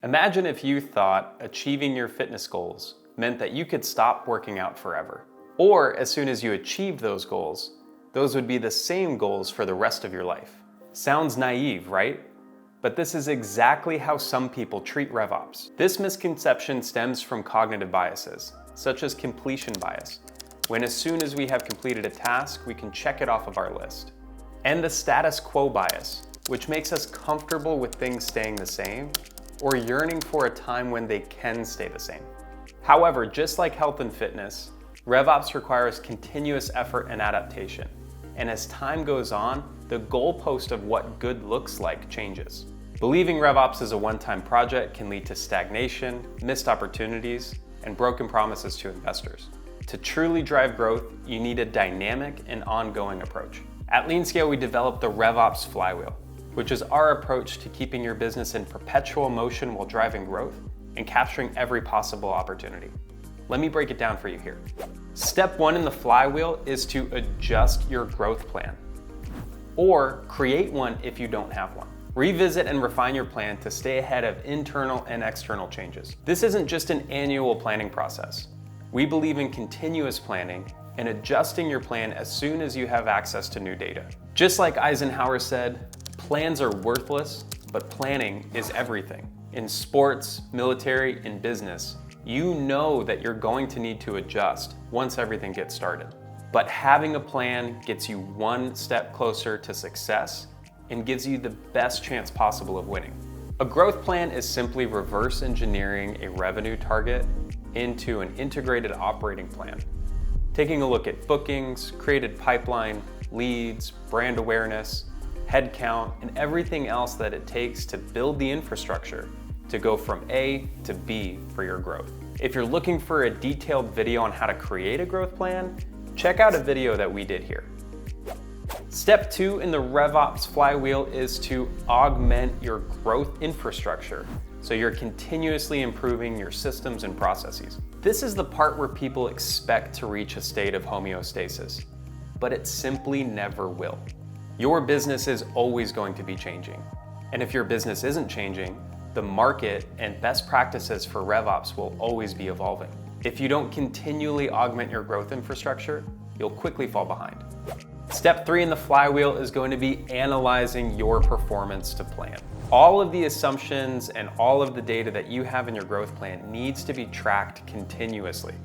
Imagine if you thought achieving your fitness goals meant that you could stop working out forever. Or as soon as you achieved those goals, those would be the same goals for the rest of your life. Sounds naive, right? But this is exactly how some people treat RevOps. This misconception stems from cognitive biases, such as completion bias, when as soon as we have completed a task, we can check it off of our list. And the status quo bias, which makes us comfortable with things staying the same, or yearning for a time when they can stay the same. However, just like health and fitness, RevOps requires continuous effort and adaptation. And as time goes on, the goalpost of what good looks like changes. Believing RevOps is a one-time project can lead to stagnation, missed opportunities, and broken promises to investors. To truly drive growth, you need a dynamic and ongoing approach. At LeanScale, we developed the RevOps Flywheel, which is our approach to keeping your business in perpetual motion while driving growth and capturing every possible opportunity. Let me break it down for you here. Step one in the flywheel is to adjust your growth plan, or create one if you don't have one. Revisit and refine your plan to stay ahead of internal and external changes. This isn't just an annual planning process. We believe in continuous planning and adjusting your plan as soon as you have access to new data. Just like Eisenhower said, plans are worthless, but planning is everything. In sports, military, and business, you know that you're going to need to adjust once everything gets started. But having a plan gets you one step closer to success and gives you the best chance possible of winning. A growth plan is simply reverse engineering a revenue target into an integrated operating plan. Taking a look at bookings, created pipeline, leads, brand awareness, headcount, and everything else that it takes to build the infrastructure to go from A to B for your growth. If you're looking for a detailed video on how to create a growth plan, check out a video that we did here. Step two in the RevOps Flywheel is to augment your growth infrastructure, so you're continuously improving your systems and processes. This is the part where people expect to reach a state of homeostasis, but it simply never will. Your business is always going to be changing. And if your business isn't changing, the market and best practices for RevOps will always be evolving. If you don't continually augment your growth infrastructure, you'll quickly fall behind. Step three in the flywheel is going to be analyzing your performance to plan. All of the assumptions and all of the data that you have in your growth plan needs to be tracked continuously.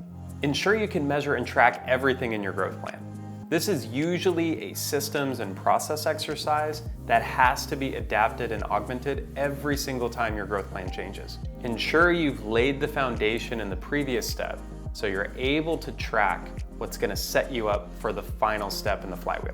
Ensure you can measure and track everything in your growth plan. This is usually a systems and process exercise that has to be adapted and augmented every single time your growth plan changes. Ensure you've laid the foundation in the previous step so you're able to track what's going to set you up for the final step in the flywheel.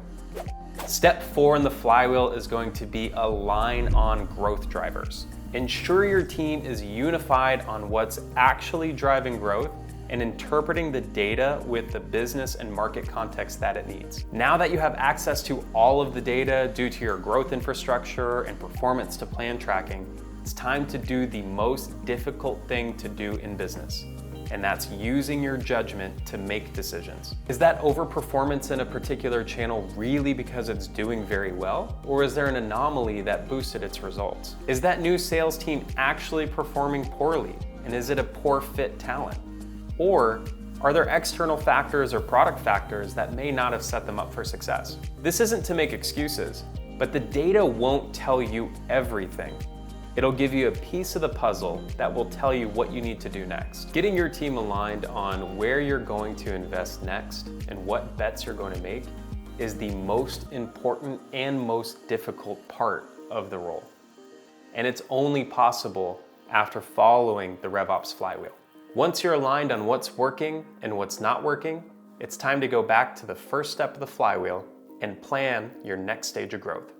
Step four in the flywheel is going to be align on growth drivers. Ensure your team is unified on what's actually driving growth and interpreting the data with the business and market context that it needs. Now that you have access to all of the data due to your growth infrastructure and performance to plan tracking, it's time to do the most difficult thing to do in business, and that's using your judgment to make decisions. Is that overperformance in a particular channel really because it's doing very well? Or is there an anomaly that boosted its results? Is that new sales team actually performing poorly? And is it a poor fit talent? Or are there external factors or product factors that may not have set them up for success? This isn't to make excuses, but the data won't tell you everything. It'll give you a piece of the puzzle that will tell you what you need to do next. Getting your team aligned on where you're going to invest next and what bets you're going to make is the most important and most difficult part of the role. And it's only possible after following the RevOps Flywheel. Once you're aligned on what's working and what's not working, it's time to go back to the first step of the flywheel and plan your next stage of growth.